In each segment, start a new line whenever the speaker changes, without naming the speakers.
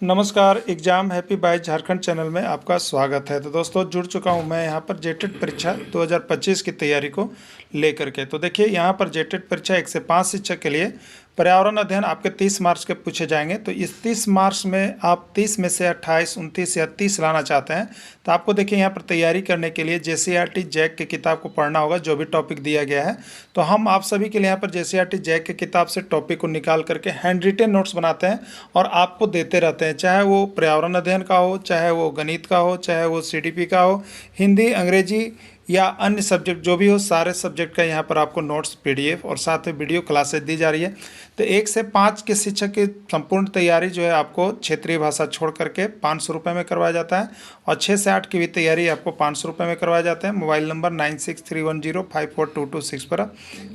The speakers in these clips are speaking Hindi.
नमस्कार। Exam happy by Jharkhand channel में आपका स्वागत है। तो दोस्तों जुड़ चुका हूं मैं यहां पर जेटेट परीक्षा 2025 की तैयारी को लेकर के। तो देखिए यहां पर जेटेट परीक्षा 1 से 5 शिक्षक के लिए पर्यावरण अध्ययन आपके 30 मार्क्स के पूछे जाएंगे। तो इस 30 मार्क्स में आप 30 में से 28, 29 या 30 लाना चाहते हैं तो आपको देखिए यहाँ पर तैयारी करने के लिए JCERT जैक की किताब को पढ़ना होगा, जो भी टॉपिक दिया गया है। तो हम आप सभी के लिए यहाँ पर JCERT जैक की किताब से टॉपिक को निकाल करके हैंड रिटेन नोट्स बनाते हैं और आपको देते रहते हैं, चाहे वो पर्यावरण अध्ययन का हो, चाहे वो गणित का हो, चाहे वो CDP का हो, हिंदी, अंग्रेजी या अन्य सब्जेक्ट जो भी हो, सारे सब्जेक्ट का यहाँ पर आपको नोट्स PDF और साथ में वीडियो क्लासेस दी जा रही है। तो 1 से 5 के शिक्षक की संपूर्ण तैयारी जो है आपको क्षेत्रीय भाषा छोड़ करके 500 रुपये में करवाया जाता है और 6 से 8 की भी तैयारी आपको 500 रुपये में करवाया जाता है। मोबाइल नंबर 9631054226 पर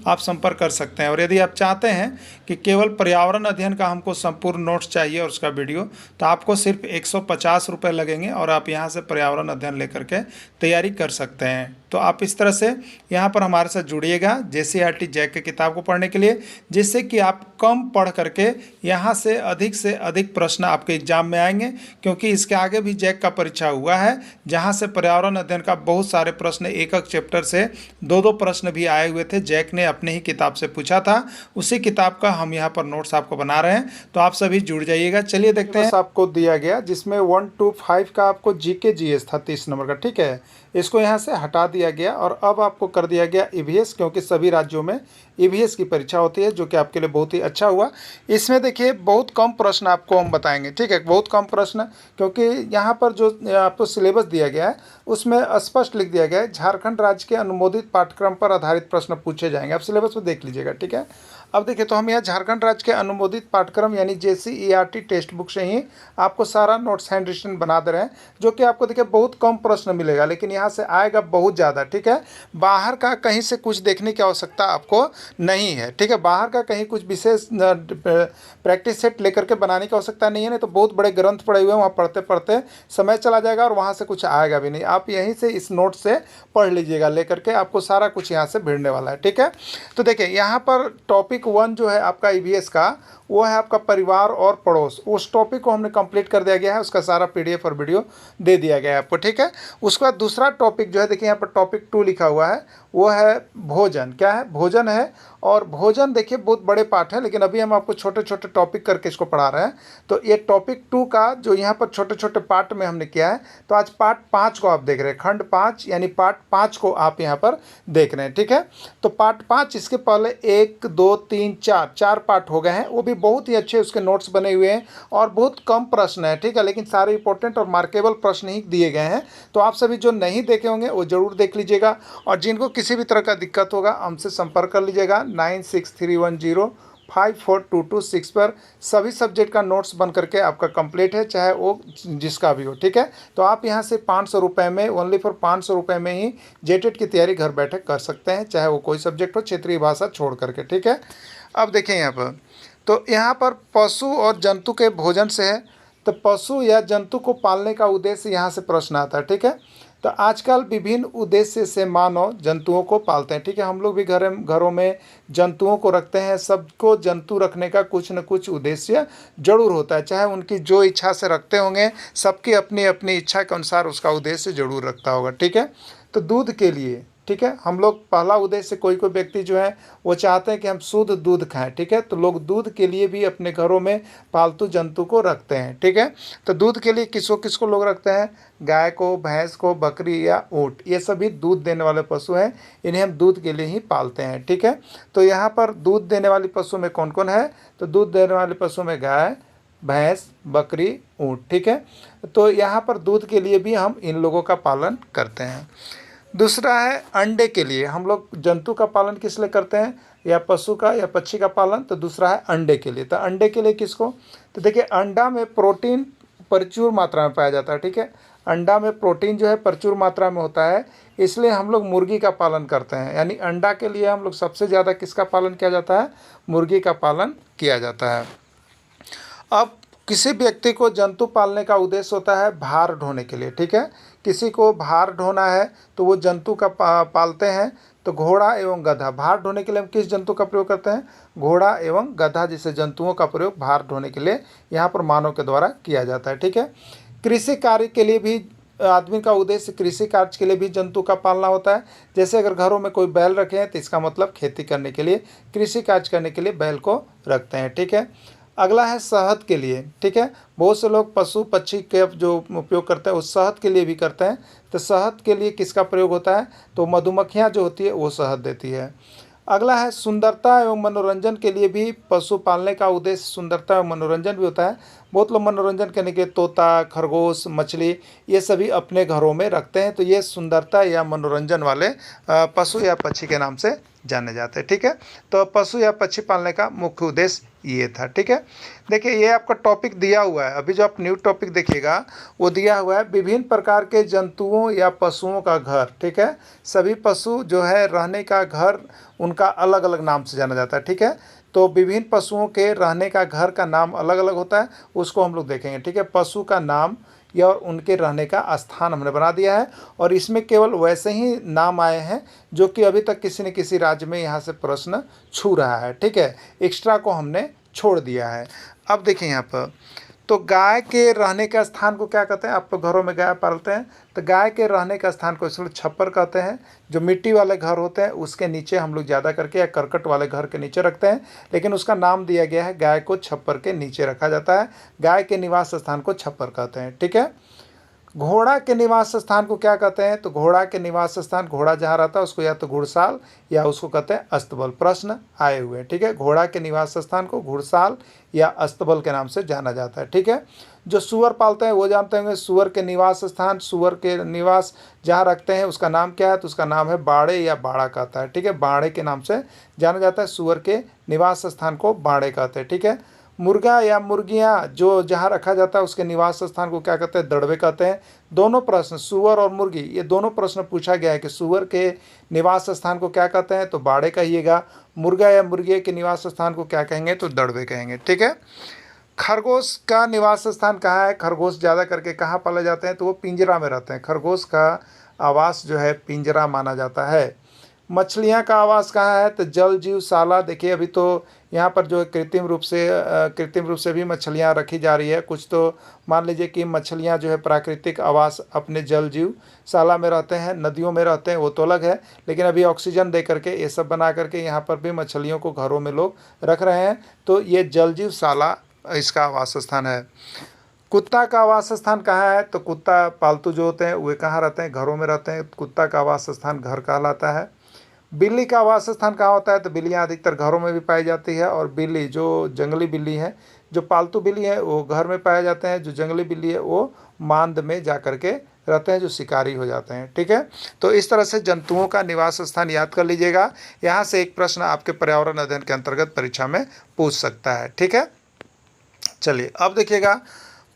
आप संपर्क कर सकते हैं। और यदि आप चाहते हैं कि केवल पर्यावरण अध्ययन का हमको संपूर्ण नोट्स चाहिए और उसका वीडियो, तो आपको सिर्फ 150 रुपये लगेंगे और आप यहाँ से पर्यावरण अध्ययन लेकर के तैयारी कर सकते हैं। तो आप इस तरह से यहाँ पर हमारे साथ जुड़िएगा JCERT जैक की किताब को पढ़ने के लिए, जिससे कि आप कम पढ़ करके यहाँ से अधिक प्रश्न आपके एग्जाम में आएंगे। क्योंकि इसके आगे भी जैक का परीक्षा हुआ है, जहाँ से पर्यावरण अध्ययन का बहुत सारे प्रश्न एक चैप्टर से 2-2 प्रश्न भी आए हुए थे। जैक ने अपने ही किताब से पूछा था, उसी किताब का हम यहाँ पर नोट्स आपको बना रहे हैं। तो आप सभी जुड़ जाइएगा। चलिए देखते हैं। आपको दिया गया जिसमें 1 to 5 का आपको GK GS था 30 नंबर का, ठीक है। इसको यहाँ से हटा दिया गया और अब आपको कर दिया गया EVS, क्योंकि सभी राज्यों में EVS की परीक्षा होती है, जो कि आपके लिए बहुत ही अच्छा हुआ। इसमें देखिए बहुत कम प्रश्न आपको हम बताएंगे, ठीक है, बहुत कम प्रश्न, क्योंकि यहाँ पर जो आपको सिलेबस दिया गया है उसमें स्पष्ट लिख दिया गया है झारखंड राज्य के अनुमोदित पाठ्यक्रम पर आधारित प्रश्न पूछे जाएंगे। आप सिलेबस में देख लीजिएगा, ठीक है। अब देखिए, तो हम यहाँ झारखंड राज्य के अनुमोदित पाठ्यक्रम यानी JCERT टेक्स्ट बुक से ही आपको सारा नोट्स हैंड रिटन बना दे रहे हैं, जो कि आपको देखिए बहुत कम प्रश्न मिलेगा, लेकिन यहाँ से आएगा बहुत ज़्यादा, ठीक है। बाहर का कहीं से कुछ देखने की आवश्यकता आपको नहीं है, ठीक है। बाहर का कहीं कुछ विशेष प्रैक्टिस सेट लेकर के बनाने की आवश्यकता नहीं है, नहीं तो बहुत बड़े ग्रंथ पड़े हुए हैं, वहाँ पढ़ते पढ़ते समय चला जाएगा और वहाँ से कुछ आएगा भी नहीं। आप यहीं से इस नोट से पढ़ लीजिएगा, लेकर के आपको सारा कुछ यहाँ से भिड़ने वाला है, ठीक है। तो देखिए यहाँ पर टॉपिक 1 जो है आपका EVS का, वो है आपका परिवार और पड़ोस। उस टॉपिक को हमने कंप्लीट कर दिया गया है, उसका सारा PDF और वीडियो दे दिया गया है आपको, ठीक है। उसके बाद दूसरा टॉपिक जो है, देखिए यहाँ पर टॉपिक 2 लिखा हुआ है, वो है भोजन। क्या है? भोजन है। और भोजन देखिए बहुत बड़े पार्ट है, लेकिन अभी हम आपको छोटे छोटे टॉपिक करके इसको पढ़ा रहे हैं। तो ये टॉपिक 2 का जो यहाँ पर छोटे छोटे पार्ट में हमने किया है, तो आज पार्ट 5 को आप देख रहे हैं, खंड 5 यानी पार्ट 5 को आप यहाँ पर देख रहे हैं, ठीक है। तो पार्ट 5, इसके पहले 1, 2, 3, 4 पार्ट हो गए हैं, वो भी बहुत ही अच्छे उसके नोट्स बने हुए हैं और बहुत कम प्रश्न है, ठीक है, लेकिन सारे इंपॉर्टेंट और मार्केबल प्रश्न ही दिए गए हैं। तो आप सभी जो नहीं देखे होंगे वो जरूर देख लीजिएगा, और जिनको किसी भी तरह का दिक्कत होगा हमसे संपर्क कर लीजिएगा 9631054226 पर। सभी सब्जेक्ट का नोट्स बन करके आपका कंप्लीट है, चाहे वो जिसका भी हो, ठीक है। तो आप यहाँ से 500 रुपये में, ओनली फॉर 500 रुपये में ही जेटेट की तैयारी घर बैठे कर सकते हैं, चाहे वो कोई सब्जेक्ट हो, क्षेत्रीय भाषा छोड़ करके, ठीक है। अब देखें यहाँ पर, तो यहाँ पर पशु और जंतु के भोजन से है, तो पशु या जंतु को पालने का उद्देश्य यहाँ से प्रश्न आता है, ठीक है। तो आजकल विभिन्न उद्देश्य से मानव जंतुओं को पालते हैं, ठीक है। हम लोग भी घरों में जंतुओं को रखते हैं। सबको जंतु रखने का कुछ न कुछ उद्देश्य जरूर होता है, चाहे उनकी जो इच्छा से रखते होंगे, सबकी अपनी अपनी इच्छा के अनुसार उसका उद्देश्य जरूर रखता होगा, ठीक है। तो दूध के लिए, ठीक है, हम लोग पहला उद्देश्य, कोई व्यक्ति जो है वो चाहते हैं कि हम शुद्ध दूध खाएं, ठीक है। तो लोग दूध के लिए भी अपने घरों में पालतू जंतु को रखते हैं, ठीक है। तो दूध के लिए किसको लोग रखते हैं? गाय को, भैंस को, बकरी या ऊँट, ये सभी दूध देने वाले पशु हैं, इन्हें हम दूध के लिए ही पालते हैं, ठीक है। तो यहाँ पर दूध देने वाली पशु में कौन कौन है? तो दूध देने वाले पशु में गाय, भैंस, बकरी, ऊँट, ठीक है। तो यहाँ पर दूध के लिए भी हम इन लोगों का पालन करते हैं। दूसरा है अंडे के लिए। हम लोग जंतु का पालन किस लिए करते हैं? या पशु का या पक्षी का पालन। तो दूसरा है अंडे के लिए। तो अंडे के लिए किसको? तो देखिए, अंडा में प्रोटीन प्रचुर मात्रा में पाया जाता है, ठीक है। अंडा में प्रोटीन जो है प्रचुर मात्रा में होता है, इसलिए हम लोग मुर्गी का पालन करते हैं। यानी अंडा के लिए हम लोग सबसे ज़्यादा किसका पालन किया जाता है? मुर्गी का पालन किया जाता है। अब किसी व्यक्ति को जंतु पालने का उद्देश्य होता है भार ढोने के लिए, ठीक है। किसी को भार ढोना है तो वो जंतु का पालते हैं। तो घोड़ा एवं गधा। भार ढोने के लिए हम किस जंतु का प्रयोग करते हैं? घोड़ा एवं गधा जैसे जंतुओं का प्रयोग भार ढोने के लिए यहाँ पर मानव के द्वारा किया जाता है। ठीक है। कृषि कार्य के लिए भी आदमी का उद्देश्य कृषि कार्य के लिए भी जंतु का पालना होता है। जैसे अगर घरों में कोई बैल रखे हैं तो इसका मतलब खेती करने के लिए, कृषि कार्य करने के लिए बैल को रखते हैं। ठीक है। अगला है शहद के लिए। ठीक है। बहुत से लोग पशु पक्षी के जो उपयोग करते हैं वो शहद के लिए भी करते हैं। तो शहद के लिए किसका प्रयोग होता है? तो मधुमक्खियाँ जो होती है वो शहद देती है। अगला है सुंदरता एवं मनोरंजन के लिए भी पशु पालने का उद्देश्य सुंदरता एवं मनोरंजन भी होता है। बहुत लोग मनोरंजन करने के लिए तोता, खरगोश, मछली ये सभी अपने घरों में रखते हैं। तो ये सुंदरता या मनोरंजन वाले पशु या पक्षी के नाम से जाने जाते हैं। ठीक है। तो पशु या पक्षी पालने का मुख्य उद्देश्य ये था। ठीक है। देखिए ये आपका टॉपिक दिया हुआ है, अभी जो आप न्यू टॉपिक देखिएगा वो दिया हुआ है विभिन्न प्रकार के जंतुओं या पशुओं का घर। ठीक है। सभी पशु जो है रहने का घर उनका अलग अलग नाम से जाना जाता है। ठीक है। तो विभिन्न पशुओं के रहने का घर का नाम अलग अलग होता है, उसको हम लोग देखेंगे। ठीक है। पशु का नाम या और उनके रहने का स्थान हमने बना दिया है, और इसमें केवल वैसे ही नाम आए हैं जो कि अभी तक किसी न किसी राज्य में यहाँ से प्रश्न छू रहा है। ठीक है। एक्स्ट्रा को हमने छोड़ दिया है। अब देखिए यहाँ पर तो गाय के रहने का स्थान को क्या कहते हैं? आप तो घरों में गाय पालते हैं, तो गाय के रहने का स्थान को इसलिए छप्पर कहते हैं। जो मिट्टी वाले घर होते हैं उसके नीचे हम लोग ज़्यादा करके या करकट वाले घर के नीचे रखते हैं, लेकिन उसका नाम दिया गया है गाय को छप्पर के नीचे रखा जाता है। गाय के निवास स्थान को छप्पर कहते हैं। ठीक है। घोड़ा के निवास स्थान को क्या कहते हैं? तो घोड़ा के निवास स्थान, घोड़ा जहाँ रहता है उसको या तो घुड़साल या उसको कहते हैं अस्तबल। प्रश्न आए हुए हैं। ठीक है। घोड़ा के निवास स्थान को घुड़साल या अस्तबल के नाम से जाना जाता है। ठीक है। जो सुअर पालते हैं वो जानते होंगे सुअर के निवास स्थान, सुअर के निवास जहाँ रखते हैं उसका नाम क्या है? तो उसका नाम है बाड़े या बाड़ा कहता है। ठीक है। बाड़े के नाम से जाना जाता है, सुअर के निवास स्थान को बाड़े कहते हैं। ठीक है। मुर्गा या मुर्गियाँ जो जहाँ रखा जाता है उसके निवास स्थान को क्या कहते हैं? दड़बे कहते हैं। दोनों प्रश्न सुअर और मुर्गी ये दोनों प्रश्न पूछा गया है कि सुअर के निवास स्थान को क्या कहते हैं? तो बाड़े कहिएगा। मुर्गा या मुर्गी के निवास स्थान को क्या कहेंगे? तो दड़बे कहेंगे। ठीक है। खरगोश का निवास स्थान कहाँ है? खरगोश ज़्यादा करके कहाँ पाले जाते हैं? तो वो पिंजरा में रहते हैं। खरगोश का आवास जो है पिंजरा माना जाता है। मछलियाँ का आवास कहाँ है? तो जल जीवशाला। देखिए अभी तो यहाँ पर जो कृत्रिम रूप से भी मछलियाँ रखी जा रही है। कुछ तो मान लीजिए कि मछलियाँ जो है प्राकृतिक आवास अपने जल जीवशाला में रहते हैं, नदियों में रहते हैं, वो तो अलग है, लेकिन अभी ऑक्सीजन दे करके ये सब बना करके यहाँ पर भी मछलियों को घरों में लोग रख रहे हैं। तो ये जल जीवशाला इसका आवास स्थान है। कुत्ता का आवास स्थान कहाँ है? तो कुत्ता पालतू जो होते हैं वे कहाँ रहते हैं? घरों में रहते हैं। कुत्ता का आवास स्थान घर कहलाता है। बिल्ली का आवास स्थान कहाँ होता है? तो बिल्लियाँ अधिकतर घरों में भी पाई जाती है, और बिल्ली जो जंगली बिल्ली है, जो पालतू बिल्ली है वो घर में पाए जाते हैं, जो जंगली बिल्ली है वो मांद में जा कर के रहते हैं, जो शिकारी हो जाते हैं। ठीक है। तो इस तरह से जंतुओं का निवास स्थान याद कर लीजिएगा। यहाँ से एक प्रश्न आपके पर्यावरण अध्ययन के अंतर्गत परीक्षा में पूछ सकता है। ठीक है। चलिए अब देखिएगा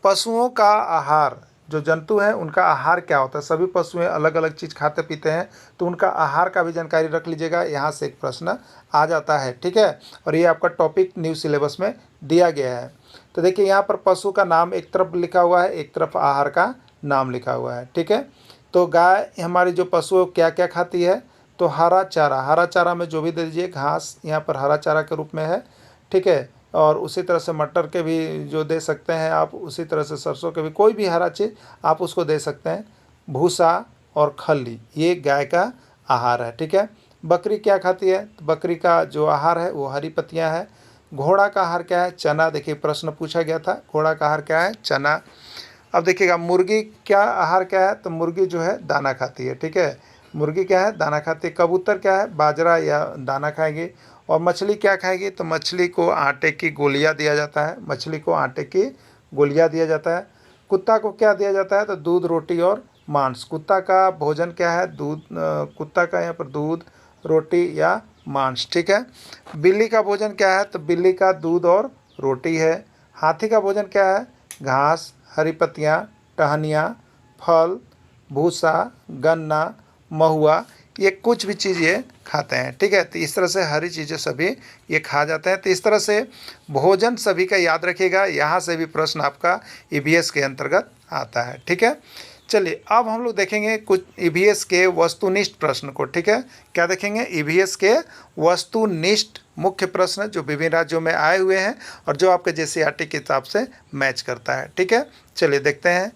पशुओं का आहार, जो जंतु हैं उनका आहार क्या होता है? सभी पशुएं अलग अलग चीज़ खाते पीते हैं, तो उनका आहार का भी जानकारी रख लीजिएगा। यहाँ से एक प्रश्न आ जाता है। ठीक है। और ये आपका टॉपिक न्यू सिलेबस में दिया गया है। तो देखिए यहाँ पर पशु का नाम एक तरफ लिखा हुआ है, एक तरफ आहार का नाम लिखा हुआ है। ठीक है। तो गाय हमारी जो पशु क्या क्या खाती है? तो हरा चारा। हरा चारा में जो भी दे दीजिए, घास यहाँ पर हरा चारा के रूप में है। ठीक है। और उसी तरह से मटर के भी जो दे सकते हैं आप, उसी तरह से सरसों के भी, कोई भी हरा चीज़ आप उसको दे सकते हैं। भूसा और खल्ली ये गाय का आहार है। ठीक है। बकरी क्या खाती है? तो बकरी का जो आहार है वो हरी पत्तियां है। घोड़ा का आहार क्या है? चना। देखिए प्रश्न पूछा गया था, घोड़ा का आहार क्या है? चना। अब देखिएगा मुर्गी क्या आहार क्या है? तो मुर्गी जो है दाना खाती है। ठीक है। मुर्गी क्या है? दाना खाती है। कबूतर क्या है? बाजरा या दाना खाएंगे। और मछली क्या खाएगी? तो मछली को आटे की गोलियां दिया जाता है। मछली को आटे की गोलियां दिया जाता है। कुत्ता को क्या दिया जाता है? तो दूध, रोटी और मांस। कुत्ता का भोजन क्या है? दूध। कुत्ता का यहाँ पर दूध, रोटी या मांस। ठीक है। बिल्ली का भोजन क्या है? तो बिल्ली का दूध और रोटी है। हाथी का भोजन क्या है? घास, हरी पत्तियाँ, टहनियाँ, फल, भूसा, गन्ना, महुआ, ये कुछ भी चीज़ ये खाते हैं। ठीक है। तो इस तरह से हरी चीज़ें सभी ये खा जाते हैं। तो इस तरह से भोजन सभी का याद रखिएगा। यहाँ से भी प्रश्न आपका ईवीएस के अंतर्गत आता है। ठीक है। चलिए अब हम लोग देखेंगे कुछ ईवीएस के वस्तुनिष्ठ प्रश्न को, ठीक है। क्या देखेंगे? ईवीएस के वस्तुनिष्ठ मुख्य प्रश्न जो विभिन्न राज्यों में आए हुए हैं और जो आपके जेसीईआरटी के हिसाब से मैच करता है, ठीक है। चलिए देखते हैं।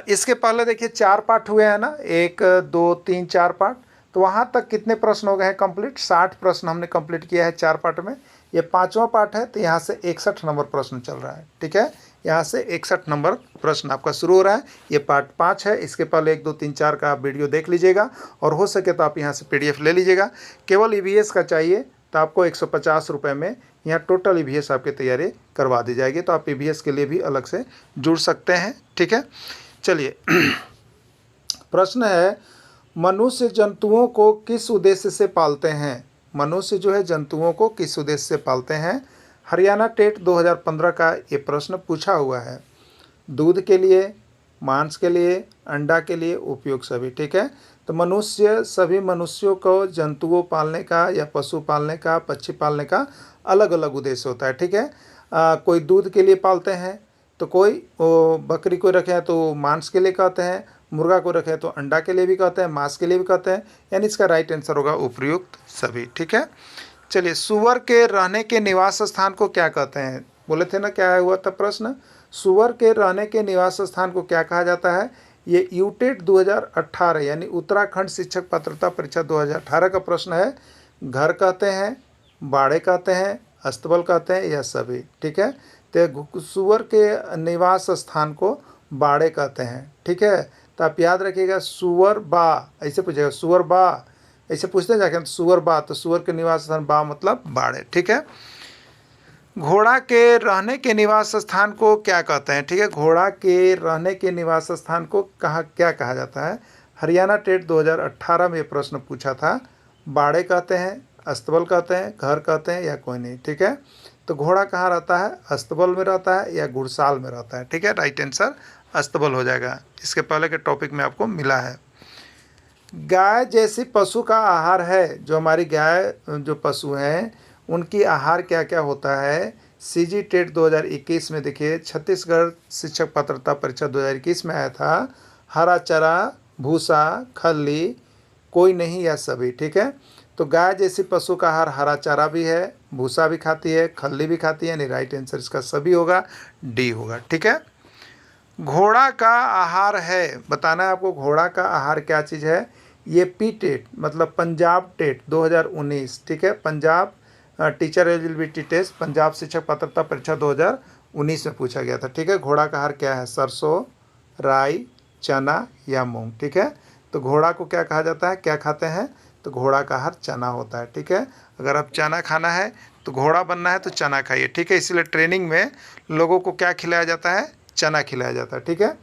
इसके पहले देखिए 4 पार्ट हुए हैं ना, 1 2 3 4 पार्ट। तो वहाँ तक कितने प्रश्न हो गए हैं कंप्लीट? 60 प्रश्न हमने कंप्लीट किया है 4 पार्ट में। ये 5वां पार्ट है, तो यहाँ से 61 नंबर प्रश्न चल रहा है, ठीक है। यहाँ से 61 नंबर प्रश्न आपका शुरू हो रहा है। ये पार्ट 5 है। इसके पहले 1 2 3 4 का आप वीडियो देख लीजिएगा और हो सके तो आप यहाँ से PDF ले लीजिएगा। केवल ईवीएस का चाहिए तो आपको 150 रुपये में यहाँ टोटल ईवीएस आपकी तैयारी करवा दी जाएगी। तो आप ईवीएस के लिए भी अलग से जुड़ सकते हैं, ठीक है। चलिए प्रश्न है, मनुष्य जंतुओं को किस उद्देश्य से पालते हैं? मनुष्य जो है जंतुओं को किस उद्देश्य से पालते हैं? हरियाणा टेट 2015 का ये प्रश्न पूछा हुआ है। दूध के लिए, मांस के लिए, अंडा के लिए, उपयोग सभी, ठीक है। तो मनुष्य, सभी मनुष्यों को जंतुओं पालने का या पशु पालने का, पक्षी पालने का अलग अलग उद्देश्य होता है, ठीक है। कोई दूध के लिए पालते हैं, तो कोई बकरी को रखे तो मांस के लिए कहते हैं, मुर्गा को रखे तो अंडा के लिए भी कहते हैं, मांस के लिए भी कहते हैं। यानी इसका राइट आंसर होगा उपयुक्त सभी, ठीक है। चलिए, सुअर के रहने के निवास स्थान को क्या कहते हैं? बोले थे ना क्या हुआ था प्रश्न? सुअर के रहने के निवास स्थान को क्या कहा जाता है? ये यूटेट 2018 यानी उत्तराखंड शिक्षक पात्रता परीक्षा 2018 का प्रश्न है। घर कहते हैं, बाड़े कहते हैं, अस्तबल कहते हैं या सभी, ठीक है। तो सुअर के निवास स्थान को बाड़े कहते हैं, ठीक है। तो आप याद रखिएगा, सुअर बा ऐसे पूछेगा, सुअर बा ऐसे पूछते हैं जाके, सुअर बा, तो सुअर के निवास स्थान बा मतलब बाड़े, ठीक है। घोड़ा के रहने के निवास स्थान को क्या कहते हैं? ठीक है, घोड़ा के रहने के निवास स्थान को क्या कहा जाता है? हरियाणा टेट 2018 में ये प्रश्न पूछा था। बाड़े कहते हैं, अस्तबल कहते हैं, घर कहते हैं या कोई नहीं, ठीक है। तो घोड़ा कहाँ रहता है? अस्तबल में रहता है या घुड़साल में रहता है, ठीक है। राइट आंसर अस्तबल हो जाएगा। इसके पहले के टॉपिक में आपको मिला है। गाय जैसी पशु का आहार है, जो हमारी गाय जो पशु हैं उनकी आहार क्या क्या होता है? सीजी टेट 2021 में देखिए, छत्तीसगढ़ शिक्षक पात्रता परीक्षा 2021 में आया था। हरा चारा, भूसा, खल्ली, कोई नहीं या सभी, ठीक है। तो गाय जैसी पशु का आहार हरा चारा भी है, भूसा भी खाती है, खल्ली भी खाती है, यानी राइट आंसर इसका सभी होगा, डी होगा, ठीक है। घोड़ा का आहार है, बताना है आपको घोड़ा का आहार क्या चीज़ है। ये पी टेट मतलब पंजाब टेट 2019, ठीक है। Punjab teacher eligibility test, Punjab शिक्षक पात्रता परीक्षा 2019 में पूछा गया था, ठीक है। घोड़ा का आहार क्या है? सरसों, राई, चना या मूंग, ठीक है। तो घोड़ा को क्या कहा जाता है, क्या खाते हैं? तो घोड़ा का आहार चना होता है, ठीक है। अगर आप चना खाना है तो घोड़ा बनना है तो चना खाइए, ठीक है। इसलिए ट्रेनिंग में लोगों को क्या खिलाया जाता है? चना खिलाया जाता है, ठीक है।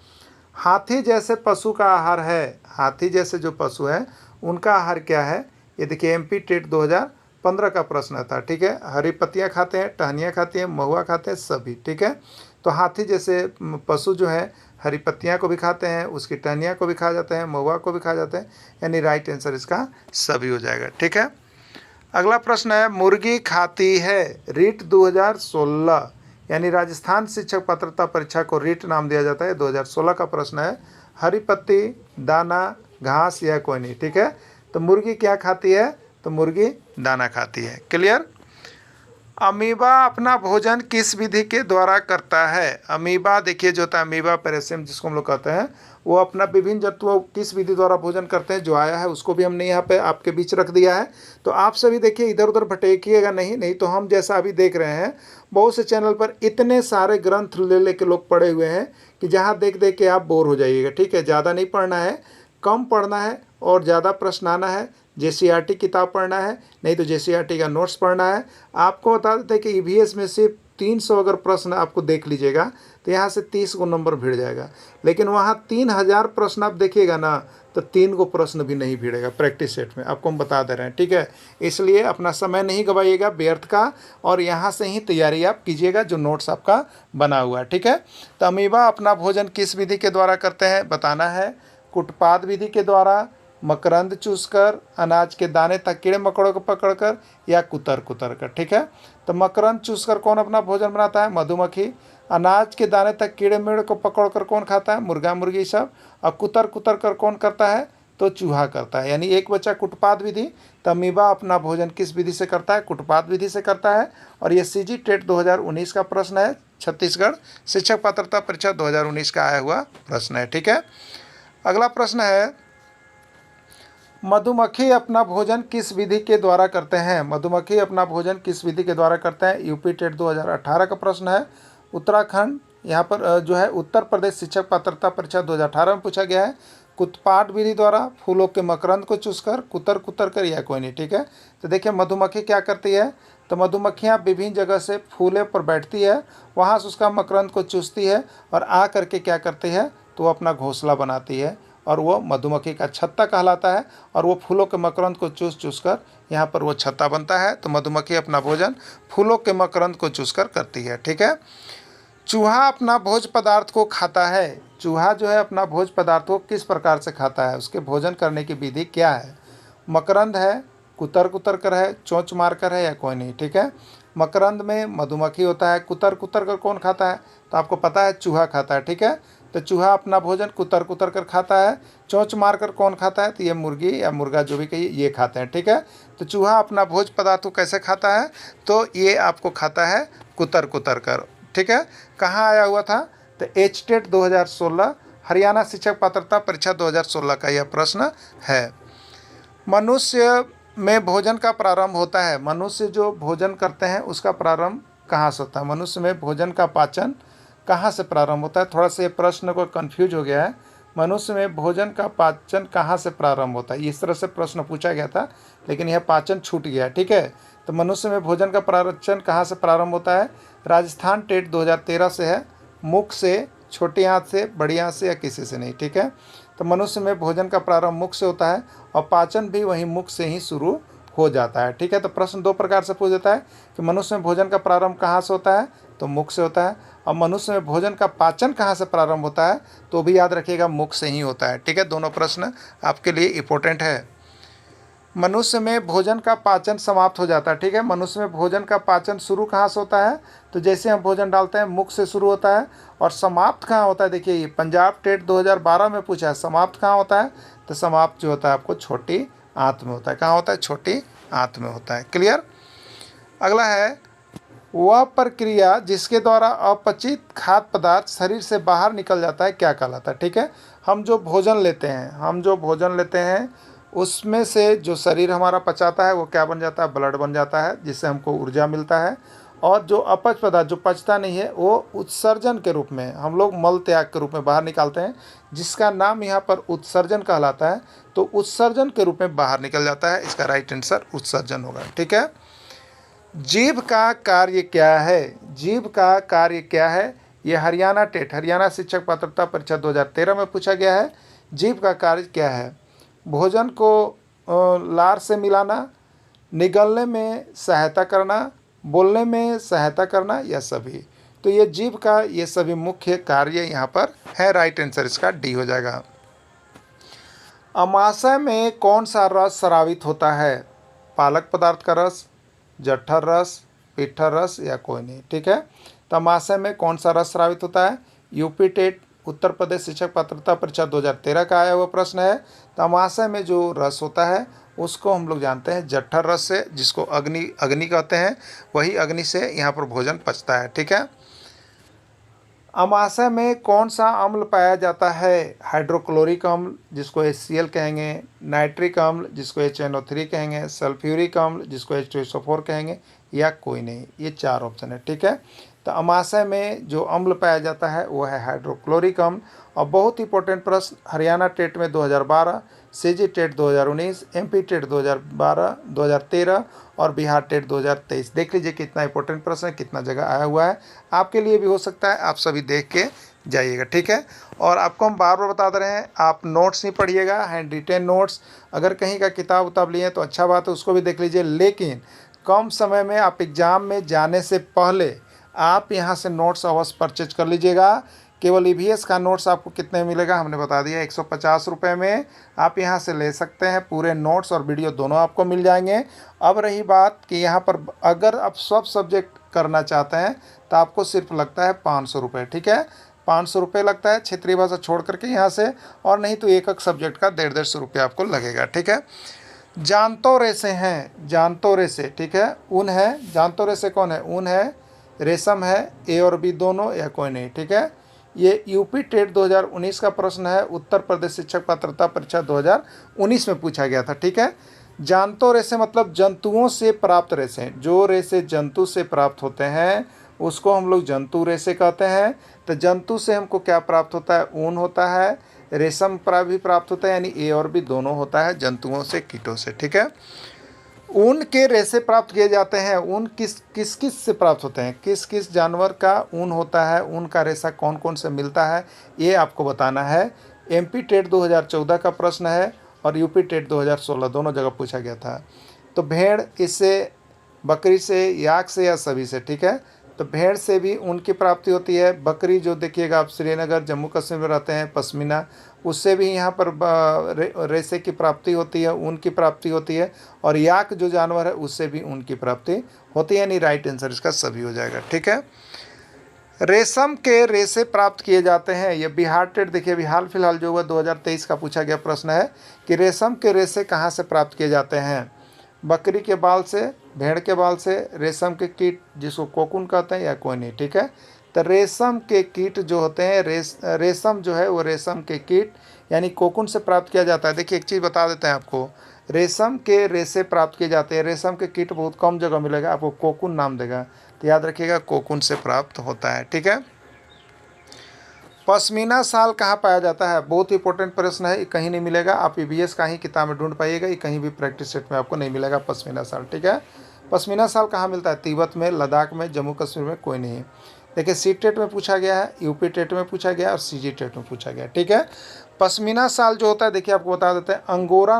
हाथी जैसे पशु का आहार है, हाथी जैसे जो पशु हैं उनका आहार क्या है? ये देखिए एमपी टेट 2015 का प्रश्न था, ठीक है। हरी पत्तियाँ खाते हैं, टहनियाँ खाते हैं, महुआ खाते हैं, सभी, ठीक है। तो हाथी जैसे पशु जो है हरी पत्तियाँ को भी खाते हैं, उसकी टहनियाँ को भी खा जाते हैं, महुआ को भी खा जाते हैं, यानी राइट आंसर इसका सभी हो जाएगा, ठीक है। अगला प्रश्न है, मुर्गी खाती है, रीट 2016 यानी राजस्थान शिक्षक पात्रता परीक्षा को रीट नाम दिया जाता है, 2016 का प्रश्न है। हरी पत्ती, दाना, घास या कोई नहीं, ठीक है। तो मुर्गी क्या खाती है? तो मुर्गी दाना खाती है। क्लियर? अमीबा अपना भोजन किस विधि के द्वारा करता है? अमीबा देखिए जो होता है अमीबा पेरेसियम जिसको हम लोग कहते हैं, वो अपना विभिन्न जंतुओं किस विधि द्वारा भोजन करते हैं, जो आया है उसको भी हमने यहाँ पे आपके बीच रख दिया है। तो आप सभी देखिए, इधर उधर भटकिएगा नहीं तो हम जैसा अभी देख रहे हैं बहुत से चैनल पर इतने सारे ग्रंथ ले के लोग पढ़े हुए हैं कि जहाँ देख देख के आप बोर हो जाइएगा, ठीक है। ज़्यादा नहीं पढ़ना है, कम पढ़ना है और ज़्यादा प्रश्न आना है। जेसीईआरटी किताब पढ़ना है, नहीं तो जेसीईआरटी का नोट्स पढ़ना है। आपको बता देते हैं कि ईवीएस में सिर्फ 300 अगर प्रश्न आपको देख लीजिएगा तो यहाँ से 30 को नंबर भिड़ जाएगा, लेकिन वहाँ 3000 प्रश्न आप देखिएगा ना तो 3 को प्रश्न भी नहीं भिड़ेगा प्रैक्टिस सेट में, आपको हम बता दे रहे हैं, ठीक है। इसलिए अपना समय नहीं गवाइएगा व्यर्थ का, और यहाँ से ही तैयारी आप कीजिएगा जो नोट्स आपका बना हुआ है, ठीक है। तो अमीबा अपना भोजन किस विधि के द्वारा करते हैं, बताना है। कुटपाद विधि के द्वारा, मकरंद चूसकर, अनाज के दाने तक कीड़े मकोड़ों को पकड़कर, या कुतर कर, ठीक है। तो मकरंद चूसकर कौन अपना भोजन बनाता है? मधुमक्खी। अनाज के दाने तक कीड़े मीड़े को पकड़ कर कौन खाता है? मुर्गा मुर्गी सब। और कुतर कुतर कर कौन करता है? तो चूहा करता है। यानी एक बचा कुटपाद विधि। तो अमीबा अपना भोजन किस विधि से करता है? कुटपाद विधि से करता है। और ये सीजी टेट 2019 का प्रश्न है, छत्तीसगढ़ शिक्षक पात्रता परीक्षा 2019 का आया हुआ प्रश्न है। ठीक है, अगला प्रश्न है, मधुमक्खी अपना भोजन किस विधि के द्वारा करते हैं? मधुमक्खी अपना भोजन किस विधि के द्वारा करते हैं? यूपी टेट 2018 का प्रश्न है। उत्तराखंड यहाँ पर जो है उत्तर प्रदेश शिक्षक पात्रता परीक्षा 2018 में पूछा गया है। कुतपाट विधि द्वारा फूलों के मकरंद को चूसकर कुतर कुतर कर, या कोई नहीं। ठीक है, तो देखिए मधुमक्खी क्या करती है? तो मधुमक्खियाँ विभिन्न जगह से फूले पर बैठती है, वहाँ से उसका मकरंद को चूसती है और आ करके क्या करती है? तो वो अपना घोंसला बनाती है और वो मधुमक्खी का छत्ता कहलाता है। और वो फूलों के मकरंद को चूस चूस कर यहाँ पर वो छत्ता बनता है। तो मधुमक्खी अपना भोजन फूलों के मकरंद को चूस कर करती है। ठीक है, चूहा अपना भोज पदार्थ को खाता है। चूहा जो है अपना भोज पदार्थ को किस प्रकार से खाता है? उसके भोजन करने की विधि क्या है? मकरंद है, कुतर कुतर कर है, चोंच मार कर है, या कोई नहीं। ठीक है, मकरंद में मधुमक्खी होता है, कुतर कुतर कर कौन खाता है? तो आपको पता है चूहा खाता है। ठीक है, तो चूहा अपना भोजन कुतर कुतर कर खाता है। चोंच मार कर कौन खाता है? तो ये मुर्गी या मुर्गा जो भी कहिए ये खाते हैं। ठीक है, तो चूहा अपना भोज पदार्थ को कैसे खाता है? तो ये आपको खाता है कुतर कुतर कर। ठीक है, कहाँ आया हुआ था? तो एच टेट 2016 हरियाणा शिक्षक पात्रता परीक्षा 2016 का यह प्रश्न है। मनुष्य में भोजन का प्रारंभ होता है। मनुष्य जो भोजन करते हैं उसका प्रारंभ कहाँ से होता है? मनुष्य में भोजन का पाचन कहाँ से प्रारंभ होता है? थोड़ा सा ये प्रश्न को कंफ्यूज हो गया है। मनुष्य में भोजन का पाचन कहाँ से प्रारंभ होता है? इस तरह से प्रश्न पूछा गया था, लेकिन यह पाचन छूट गया। ठीक है, तो मनुष्य में भोजन का पाचन कहाँ से प्रारंभ होता है? राजस्थान टेट 2013 से है। मुख से, छोटी आंत से, बड़ी आंत से, या किसी से नहीं। ठीक है, तो मनुष्य में भोजन का प्रारंभ मुख से होता है और पाचन भी वहीं मुख से ही शुरू हो जाता है। ठीक है, तो प्रश्न दो प्रकार से पूछ देता है कि मनुष्य में भोजन का प्रारंभ कहाँ से होता है? तो मुख से होता है। और मनुष्य में भोजन का पाचन कहाँ से प्रारंभ होता है? तो भी याद रखिएगा मुख से ही होता है। ठीक है, दोनों प्रश्न आपके लिए इम्पोर्टेंट है। मनुष्य में भोजन का पाचन समाप्त हो जाता है। ठीक है, मनुष्य में भोजन का पाचन शुरू कहाँ से होता है? तो जैसे हम भोजन डालते हैं मुख से शुरू होता है। और समाप्त कहाँ होता है? देखिए ये पंजाब टेट 2012 में पूछा है, समाप्त कहाँ होता है? तो समाप्त जो होता है आपको छोटी आंत में होता है। कहाँ होता है? छोटी आंत में होता है। क्लियर? अगला है, वह प्रक्रिया जिसके द्वारा अपचित खाद्य पदार्थ शरीर से बाहर निकल जाता है क्या कहलाता है? ठीक है, हम जो भोजन लेते हैं उसमें से जो शरीर हमारा पचाता है वो क्या बन जाता है? ब्लड बन जाता है, जिससे हमको ऊर्जा मिलता है। और जो अपच पदार्थ जो पचता नहीं है वो उत्सर्जन के रूप में हम लोग मल त्याग के रूप में बाहर निकालते हैं, जिसका नाम यहाँ पर उत्सर्जन कहलाता है। तो उत्सर्जन के रूप में बाहर निकल जाता है, इसका राइट आंसर उत्सर्जन होगा। ठीक है, जीभ का कार्य क्या है? जीभ का कार्य क्या है? ये हरियाणा शिक्षक पात्रता परीक्षा 2013 में पूछा गया है। जीभ का कार्य क्या है? भोजन को लार से मिलाना, निगलने में सहायता करना, बोलने में सहायता करना, या सभी। तो ये जीभ का ये सभी मुख्य कार्य यहाँ पर है। राइट आंसर इसका डी हो जाएगा। अमाशय में कौन सा रस स्रावित होता है? पालक पदार्थ का रस, जठर रस, पिट्ठर रस, या कोई नहीं। ठीक है, तो अमाशय में कौन सा रस स्रावित होता है? यूपी टेट उत्तर प्रदेश शिक्षक पात्रता परीक्षा 2013 का आया हुआ प्रश्न है। तो अमाशय में जो रस होता है उसको हम लोग जानते हैं जठर रस से, जिसको अग्नि कहते हैं। वही अग्नि से यहाँ पर भोजन पचता है। ठीक है, अमाशय में कौन सा अम्ल पाया जाता है? हाइड्रोक्लोरिक अम्ल, जिसको HCl कहेंगे, नाइट्रिक अम्ल, जिसको HNO3 कहेंगे, सल्फ्यूरिक अम्ल, जिसको H2SO4 कहेंगे, या कोई नहीं। ये चार ऑप्शन है। ठीक है, तो अमाशय में जो अम्ल पाया जाता है वो है हाइड्रोक्लोरिक अम्ल। और बहुत इंपॉर्टेंट प्रश्न, हरियाणा टेट में 2012, सीजी टेट 2019, MP टेट 2012, 2013 और बिहार टेट 2023। देख लीजिए कितना इंपॉर्टेंट प्रश्न है, कितना जगह आया हुआ है। आपके लिए भी हो सकता है, आप सभी देख के जाइएगा। ठीक है, और आपको हम बार बार बता दे रहे हैं, आप नोट्स नहीं पढ़िएगा, हैंड रिटेन नोट्स। अगर कहीं का किताब उताब लिए तो अच्छा बात है, उसको भी देख लीजिए। लेकिन कम समय में आप एग्ज़ाम में जाने से पहले आप यहाँ से नोट्स अवश्य परचेज कर लीजिएगा, केवल ईवीएस का नोट्स आपको कितने में मिलेगा हमने बता दिया, 150 रुपये में आप यहाँ से ले सकते हैं। पूरे नोट्स और वीडियो दोनों आपको मिल जाएंगे। अब रही बात कि यहाँ पर अगर आप सब सब्जेक्ट करना चाहते हैं तो आपको सिर्फ लगता है 500 रुपये, ठीक है, 500 रुपये लगता है क्षेत्रीय भाषा छोड़ करके यहाँ से, और नहीं तो एक एक सब्जेक्ट का 150-150 रुपये आपको लगेगा, ठीक है। जानतो रेसे हैं, जानतो रेसे, ठीक है, ऊन है, जानतो रेसे कौन है, ऊन है, रेशम है, ए और बी दोनों या कोई नहीं, ठीक है। ये यूपी टेट 2019 का प्रश्न है, उत्तर प्रदेश शिक्षक पात्रता परीक्षा 2019 में पूछा गया था, ठीक है। जानतो रेसे मतलब जंतुओं से प्राप्त रेसे, जो रेसे जंतु से प्राप्त होते हैं उसको हम लोग जंतु रेसे कहते हैं। तो जंतु से हमको क्या प्राप्त होता है, ऊन होता है, रेशम भी प्राप्त होता है, यानी ए और बी दोनों होता है, जंतुओं से कीटों से, ठीक है। ऊन के रेसे प्राप्त किए जाते हैं, ऊन किस किस से प्राप्त होते हैं, किस किस जानवर का ऊन होता है, ऊन का रेशा कौन कौन से मिलता है, ये आपको बताना है। एमपी टेट 2014 का प्रश्न है और यूपी टेट 2016 दोनों जगह पूछा गया था। तो भेड़, इससे, बकरी से, याक से या सभी से, ठीक है। तो भेड़ से भी ऊन की प्राप्ति होती है। बकरी जो देखिएगा आप श्रीनगर जम्मू कश्मीर में रहते हैं, पश्मीना, उससे भी यहाँ पर रेशे की प्राप्ति होती है, ऊन की प्राप्ति होती है। और याक जो जानवर है उससे भी ऊन की प्राप्ति होती है, यानी राइट आंसर इसका सभी हो जाएगा, ठीक है। रेशम के रेशे प्राप्त किए जाते हैं, ये बिहार टेट देखिए अभी हाल फिलहाल जो हुआ 2023 का पूछा गया प्रश्न है कि रेशम के रेशे कहाँ से प्राप्त किए जाते हैं। बकरी के बाल से, भेड़ के बाल से, रेशम के कीट जिसको कोकून कहते हैं या कोई नहीं, ठीक है। तो रेशम के कीट जो होते हैं, रेशम जो है वो रेशम के कीट यानी कोकून से प्राप्त किया जाता है। देखिए एक चीज़ बता देते हैं आपको, रेशम के रेशे प्राप्त किए जाते हैं, रेशम के कीट बहुत कम जगह मिलेगा, आपको कोकून नाम देगा, तो याद रखिएगा कोकून से प्राप्त होता है, ठीक है। पश्मीना शाल कहाँ पाया जाता है, बहुत इंपॉर्टेंट प्रश्न है, ये कहीं नहीं मिलेगा, आप ईवीएस का ही किताब में ढूंढ पाइएगा, ये कहीं भी प्रैक्टिस सेट में आपको नहीं मिलेगा पश्मीना शाल, ठीक है। पश्मीना शाल कहाँ मिलता है, तिब्बत में, लद्दाख में, जम्मू कश्मीर में कोई नहीं है। देखिए सी टेट में पूछा गया है, यूपी टेट में पूछा गया और सीजी टेट में पूछा गया, ठीक है। पश्मीना शाल जो होता है देखिए आपको बता देते हैं, अंगोरा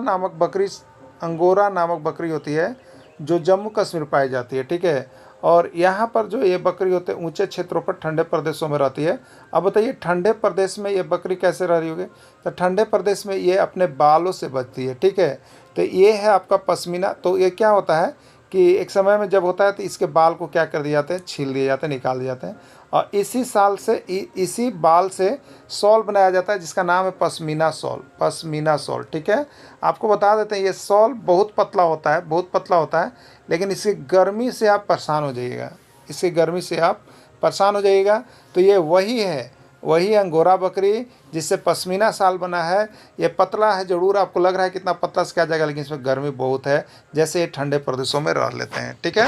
नामक बकरी होती है जो जम्मू कश्मीर पाई जाती है, ठीक है। और यहाँ पर जो ये बकरी होते हैं ऊंचे क्षेत्रों पर ठंडे प्रदेशों में रहती है। अब बताइए ठंडे प्रदेश में ये बकरी कैसे रह रही होगी, तो ठंडे प्रदेश में ये अपने बालों से बचती है, ठीक है। तो ये है आपका पश्मीना। तो ये क्या होता है कि एक समय में जब होता है तो इसके बाल को क्या कर दिए जाते हैं, छील दिए जाते हैं, निकाल दिए जाते हैं, और इसी बाल से शॉल बनाया जाता है जिसका नाम है पश्मीना शॉल, ठीक है। आपको बता देते हैं ये शॉल बहुत पतला होता है, लेकिन इसकी गर्मी से आप परेशान हो जाइएगा, तो ये वही अंगोरा बकरी जिससे पश्मीना शाल बना है। ये पतला है जरूर, आपको लग रहा है कितना पतला से क्या जाएगा, लेकिन इसमें गर्मी बहुत है, जैसे ये ठंडे प्रदेशों में रह लेते हैं, ठीक है।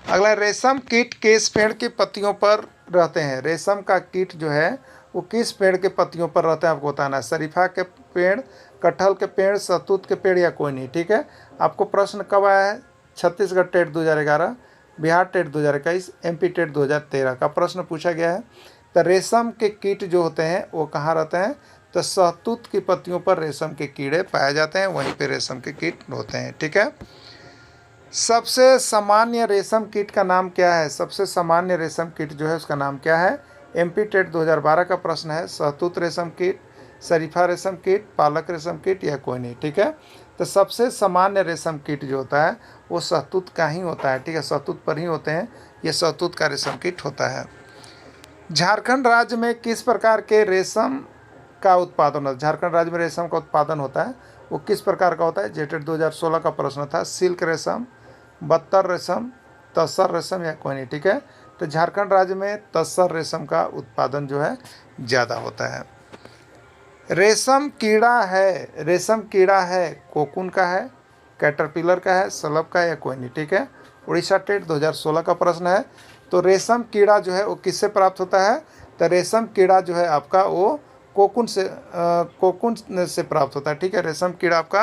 अगला, रेशम कीट किस पेड़ की पत्तियों पर रहते हैं, रेशम का कीट जो है वो किस पेड़ के पत्तियों पर रहते हैं आपको बताना है। शरीफा के पेड़, कटहल के पेड़, शहतूत के पेड़ या कोई नहीं, ठीक है। आपको प्रश्न कब आया है, Chhattisgarh TET 2011, Bihar TET 2021, MP TET 2013 का प्रश्न पूछा गया है। तो रेशम के कीट जो होते हैं वो कहाँ रहते हैं, तो शहतूत की पत्तियों पर रेशम के कीड़े पाए जाते हैं, वहीं पे रेशम के कीट होते हैं, ठीक है। सबसे सामान्य रेशम कीट का नाम क्या है, सबसे सामान्य रेशम कीट जो है उसका नाम क्या है। एमपी टेट 2012 का प्रश्न है, शहतूत रेशम कीट, शरीफा रेशम कीट, पालक रेशम कीट या कोई नहीं, ठीक है। तो सबसे सामान्य रेशम कीट जो होता है वो शहतूत का ही होता है, ठीक है, शहतूत पर ही होते हैं, ये शहतूत का रेशम कीट होता है। झारखंड राज्य में किस प्रकार के रेशम का उत्पादन होता है, झारखंड राज्य में रेशम का उत्पादन होता है वो किस प्रकार का होता है। जेटेट 2016 का प्रश्न था, सिल्क रेशम, बत्तर रेशम, तसर रेशम या कोई नहीं, ठीक है। तो झारखंड राज्य में तसर रेशम का उत्पादन जो है ज़्यादा होता है। रेशम कीड़ा है कोकून का है, कैटरपिलर का है, सलब का है या कोई नहीं, ठीक है। उड़ीसा टेट 2016 का प्रश्न है। तो रेशम कीड़ा जो है वो किससे प्राप्त होता है, तो रेशम कीड़ा जो है आपका वो कोकून से प्राप्त होता है, ठीक है। रेशम कीड़ा आपका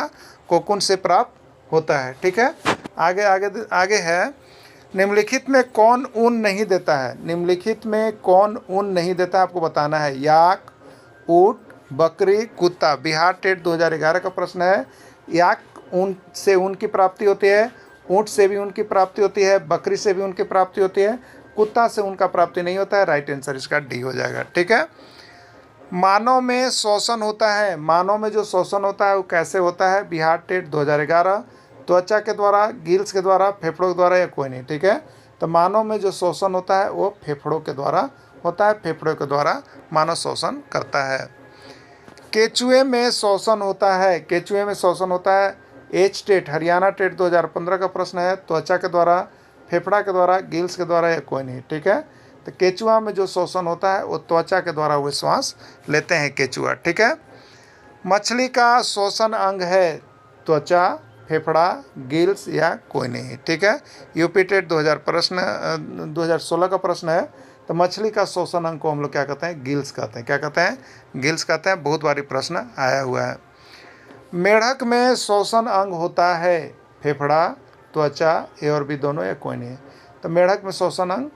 कोकून से प्राप्त होता है, ठीक है। आगे है, निम्नलिखित में कौन ऊन नहीं देता है, निम्नलिखित में कौन ऊन नहीं देता है आपको बताना है। याक, ऊँट, बकरी, कुत्ता। बिहार टेट 2011 का प्रश्न है। याक ऊन से ऊन की प्राप्ति होती है, ऊँट से भी ऊन की प्राप्ति होती है, बकरी से भी ऊन की प्राप्ति होती है, कुत्ता से ऊन का प्राप्ति नहीं होता है। राइट आंसर इसका डी हो जाएगा, ठीक है। मानव में शोषण होता है, मानव में जो शोषण होता है वो कैसे होता है? बिहार टेट 2011, त्वचा के द्वारा, गिल्स के द्वारा, फेफड़ों के द्वारा या कोई नहीं। ठीक है, तो मानव में जो शोषण होता है वो फेफड़ों के द्वारा होता है, फेफड़ों के द्वारा मानव शोषण करता है। केचुए में शोषण होता है, केचुए में शोषण होता है। एच टेट हरियाणा टेट 2015 का प्रश्न है, त्वचा के द्वारा, फेफड़ा के द्वारा, गिल्स के द्वारा या कोई नहीं। ठीक है, तो केचुआ में जो शोषण होता है वो त्वचा के द्वारा वो श्वास लेते हैं केचुआ। ठीक है, मछली का शोषण अंग है त्वचा, फेफड़ा, गिल्स या कोई नहीं। ठीक है, यूपी टेट 2016 का प्रश्न है, तो मछली का शोषण अंग को हम लोग क्या कहते हैं? गिल्स कहते हैं। क्या कहते हैं? गिल्स कहते हैं। बहुत बारी प्रश्न आया हुआ है। मेढक में शोषण अंग होता है फेफड़ा, त्वचा, ए और बी दोनों या कोई नहीं। तो मेढक में शोषण अंग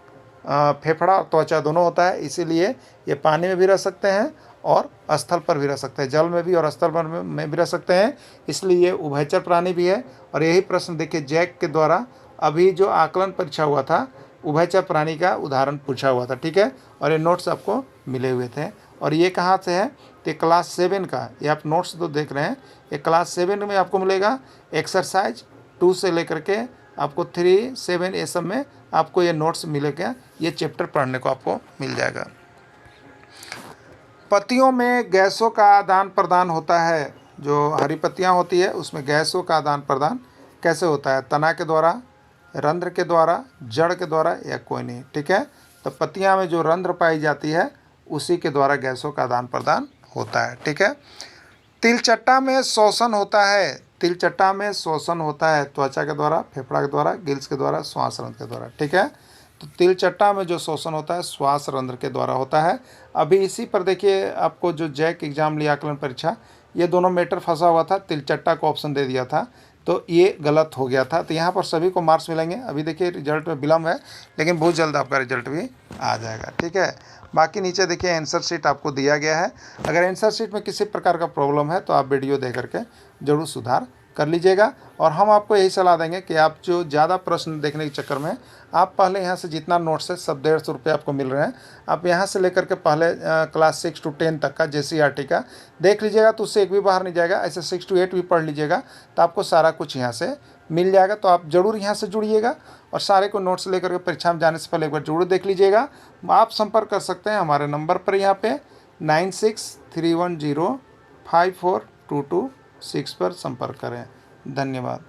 फेफड़ा और त्वचा दोनों होता है, इसीलिए ये पानी में भी रह सकते हैं और स्थल पर भी रह सकते हैं, जल में भी और स्थल पर में भी रह सकते हैं, इसलिए ये उभयचर प्राणी भी है। और यही प्रश्न देखिए जैक के द्वारा अभी जो आकलन परीक्षा हुआ था, उभयचर प्राणी का उदाहरण पूछा हुआ था। ठीक है, और ये नोट्स आपको मिले हुए थे। और ये कहाँ से है? तो क्लास 7 का, ये आप नोट्स तो देख रहे हैं, ये क्लास 7 में आपको मिलेगा। एक्सरसाइज 2 से लेकर के आपको 3, 7 ये सब में आपको ये नोट्स मिलेगा, ये चैप्टर पढ़ने को आपको मिल जाएगा। पत्तियों में गैसों का आदान प्रदान होता है, जो हरी पत्तियाँ होती है उसमें गैसों का आदान प्रदान कैसे होता है? तना के द्वारा, रंध्र के द्वारा, जड़ के द्वारा या कोई नहीं। ठीक है, तो पत्तियाँ में जो रंध्र पाई जाती है उसी के द्वारा गैसों का आदान प्रदान होता है। ठीक है, तिलचट्टा में शोषण होता है, तिलचट्टा में शोषण होता है त्वचा के द्वारा, फेफड़ा के द्वारा, गिल्स के द्वारा, श्वास रंध्र के द्वारा। ठीक है, तो तिलचट्टा में जो शोषण होता है श्वास रंध्र के द्वारा होता है। अभी इसी पर देखिए आपको जो जैक एग्जाम लिया आकलन परीक्षा, ये दोनों मैटर फंसा हुआ था, तिलचट्टा को ऑप्शन दे दिया था तो ये गलत हो गया था। तो यहाँ पर सभी को मार्क्स मिलेंगे। अभी देखिए रिजल्ट में विलम्ब है, लेकिन बहुत जल्द आपका रिजल्ट भी आ जाएगा। ठीक है, बाकी नीचे देखिए आंसर शीट आपको दिया गया है। अगर आंसर शीट में किसी प्रकार का प्रॉब्लम है तो आप वीडियो देख करके जरूर सुधार कर लीजिएगा। और हम आपको यही सलाह देंगे कि आप जो ज़्यादा प्रश्न देखने के चक्कर में आप पहले यहाँ से जितना नोट्स है सब 150 रुपये आपको मिल रहे हैं, आप यहाँ से लेकर के पहले क्लास 6 to 10 तक का JCERT का देख लीजिएगा, तो उससे एक भी बाहर नहीं जाएगा। ऐसे 6 to 8 भी पढ़ लीजिएगा तो आपको सारा कुछ यहाँ से मिल जाएगा। तो आप ज़रूर यहाँ से जुड़िएगा और सारे को नोट्स लेकर के परीक्षा में जाने से पहले एक बार जरूर देख लीजिएगा। आप संपर्क कर सकते हैं हमारे नंबर पर, यहाँ पे 9631054226 पर संपर्क करें। धन्यवाद।